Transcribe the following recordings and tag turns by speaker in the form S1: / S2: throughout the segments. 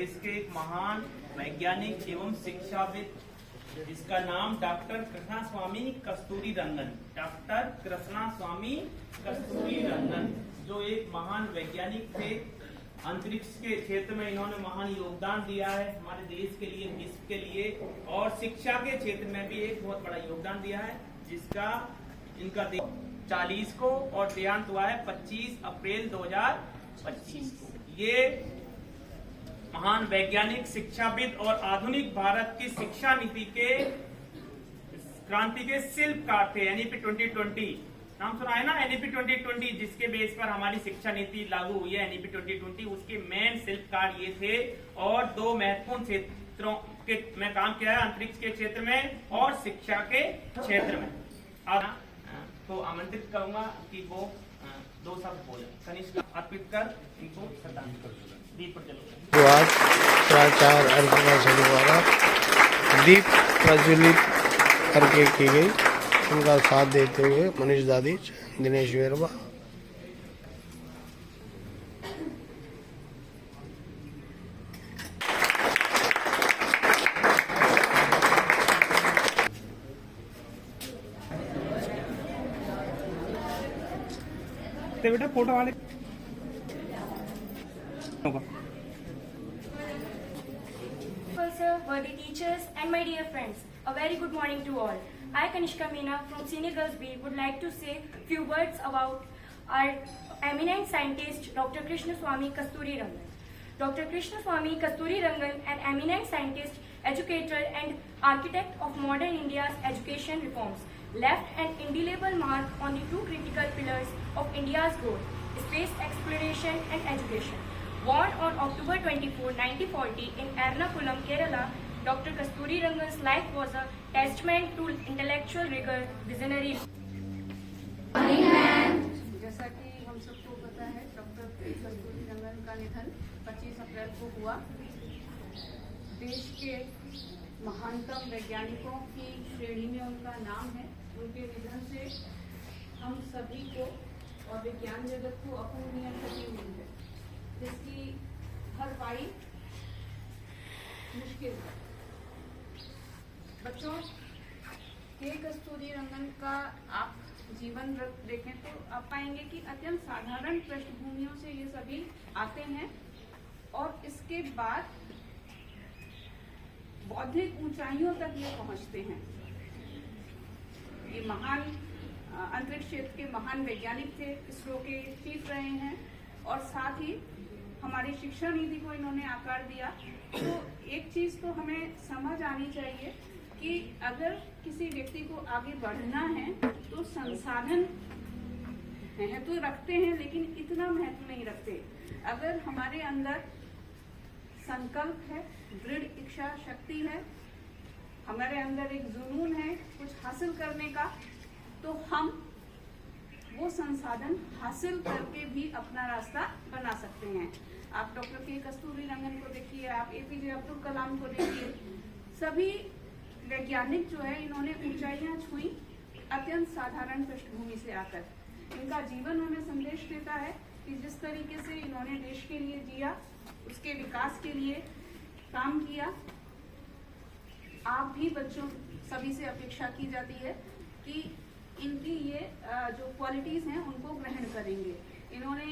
S1: देश के एक महान वैज्ञानिक एवं शिक्षाविद, जिसका नाम डॉक्टर कृष्णस्वामी कस्तूरीरंगन, डॉक्टर कृष्णस्वामी कस्तूरीरंगन, जो एक महान वैज्ञानिक थे। अंतरिक्ष के क्षेत्र में इन्होंने महान योगदान दिया है हमारे देश के लिए, विश्व के लिए, और शिक्षा के क्षेत्र में भी एक बहुत बड़ा योगदान दिया है, जिसका इनका 40 को और देहांत हुआ है 25 अप्रैल 2025 को। ये महान वैज्ञानिक, शिक्षाविद और आधुनिक भारत की शिक्षा नीति के क्रांति के शिल्पकार थे। एनईपी 2020 नाम सुना है ना, एनईपी 2020, जिसके बेस पर हमारी शिक्षा नीति लागू हुई है। एनईपी 2020 उसके मेन शिल्पकार ये थे, और दो महत्वपूर्ण क्षेत्रों के में काम किया है, अंतरिक्ष के क्षेत्र में और शिक्षा के क्षेत्र में। अब तो आमंत्रित करूंगा कि वो दो शब्द बोले, कनिष्ठ अर्पित कर इनको श्रद्धांजलि कर दीप प्रज्वलित।
S2: तो आज प्राचार्य अर्चना सर द्वारा दीप प्रज्वलित करके की गई, उनका साथ देते हुए मनीष दादी, दिनेश वेरवा।
S3: बेटा फोटो वाले
S4: Sir, worthy teachers and my dear friends, a very good morning to all. I, Kanishka Meena from Senior Girls B, would like to say few words about our eminent scientist Dr. Krishnaswamy Kasturirangan. Dr. Krishnaswamy Kasturirangan, an eminent scientist, educator and architect of modern India's education reforms, left an indelible mark on the two critical pillars of India's growth, space exploration and education. Born on October 24, 1940 in Ernakulam, Kerala, Dr. Kasturirangan's life was a testament to intellectual rigor, visionary.
S5: जैसा कि हम सबको पता है, doctor Kasturirangan का निधन 25 अप्रैल को हुआ। देश के महानतम वैज्ञानिकों की श्रेणी में उनका नाम है। उनके निधन से हम सभी को और विज्ञान जगत को अपूर्णीय क्षति हुई है, जिसकी भरपाई मुश्किल है। बच्चों, के कस्तूरीरंगन का आप जीवन देखें तो आप पाएंगे कि अत्यंत साधारण पृष्ठभूमियों से ये सभी आते हैं, और इसके बाद बौद्धिक ऊंचाइयों तक ये पहुंचते हैं। ये महान अंतरिक्ष क्षेत्र के महान वैज्ञानिक थे, इसरो के चीफ रहे हैं, और साथ ही हमारी शिक्षा नीति को इन्होंने आकार दिया। तो एक चीज तो हमें समझ आनी चाहिए कि अगर किसी व्यक्ति को आगे बढ़ना है तो संसाधन महत्व रखते हैं, लेकिन इतना महत्व नहीं रखते। अगर हमारे अंदर संकल्प है, दृढ़ इच्छा शक्ति है, हमारे अंदर एक जुनून है कुछ हासिल करने का, तो हम वो संसाधन हासिल करके भी अपना रास्ता बना सकते हैं। आप डॉक्टर के कस्तूरीरंगन को देखिए, आप एपीजे अब्दुल कलाम को देखिए, सभी वैज्ञानिक जो है इन्होंने ऊंचाइयां छुई अत्यंत साधारण पृष्ठभूमि से आकर। इनका जीवन हमें संदेश देता है कि जिस तरीके से इन्होंने देश के लिए जिया, उसके विकास के लिए काम किया। आप भी बच्चों सभी से अपेक्षा की जाती है कि इनकी ये जो क्वालिटीज हैं उनको ग्रहण करेंगे। इन्होंने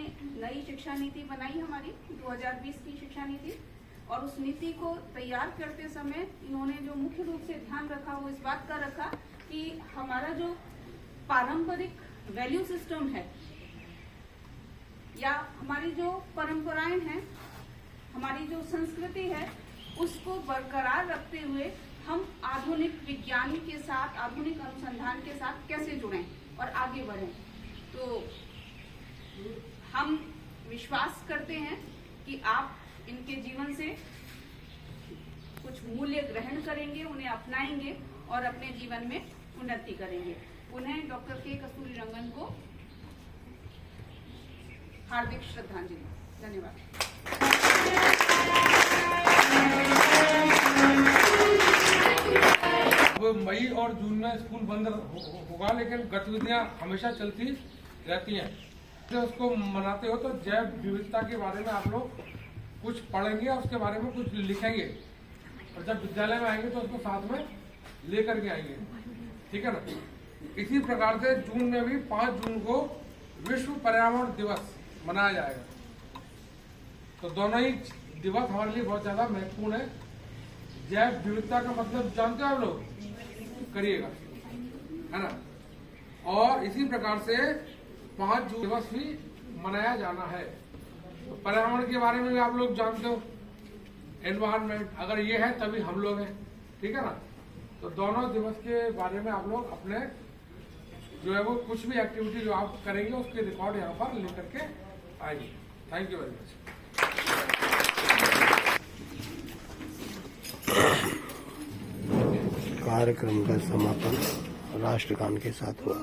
S5: नई शिक्षा नीति बनाई, हमारी 2020 की शिक्षा नीति, और उस नीति को तैयार करते समय इन्होंने जो मुख्य रूप से ध्यान रखा वो इस बात का रखा कि हमारा जो पारंपरिक वैल्यू सिस्टम है या हमारी जो परंपराएं हैं, हमारी जो संस्कृति है, उसको बरकरार रखते हुए हम आधुनिक विज्ञान के साथ, आधुनिक अनुसंधान के साथ कैसे जुड़ें और आगे बढ़ें। तो हम विश्वास करते हैं कि आप इनके जीवन से कुछ मूल्य ग्रहण करेंगे, उन्हें अपनाएंगे और अपने जीवन में उन्नति करेंगे। उन्हें डॉक्टर के कस्तूरीरंगन को हार्दिक श्रद्धांजलि। धन्यवाद।
S3: मई और जून में स्कूल बंद होगा, लेकिन गतिविधियां हमेशा चलती रहती हैं। जो उसको मनाते हो तो जैव विविधता के बारे में आप लोग कुछ पढ़ेंगे और उसके बारे में कुछ लिखेंगे, और जब विद्यालय में आएंगे तो उसको साथ में लेकर के आएंगे, ठीक है ना। इसी प्रकार से जून में भी 5 जून को विश्व पर्यावरण दिवस मनाया जाएगा। तो दोनों ही दिवस हमारे लिए बहुत ज्यादा महत्वपूर्ण है। जैव विविधता का मतलब जानते हो आप लोग, करिएगा, है ना। और इसी प्रकार से 5 जून दिवस भी मनाया जाना है। तो पर्यावरण के बारे में भी आप लोग जानते हो, एनवायरनमेंट, अगर ये है तभी हम लोग हैं, ठीक है ना। तो दोनों दिवस के बारे में आप लोग अपने जो है वो कुछ भी एक्टिविटी जो आप करेंगे उसके रिकॉर्ड यहाँ पर लेकर के आएंगे। Thank you very much.
S2: कार्यक्रम का समापन राष्ट्रगान के साथ हुआ।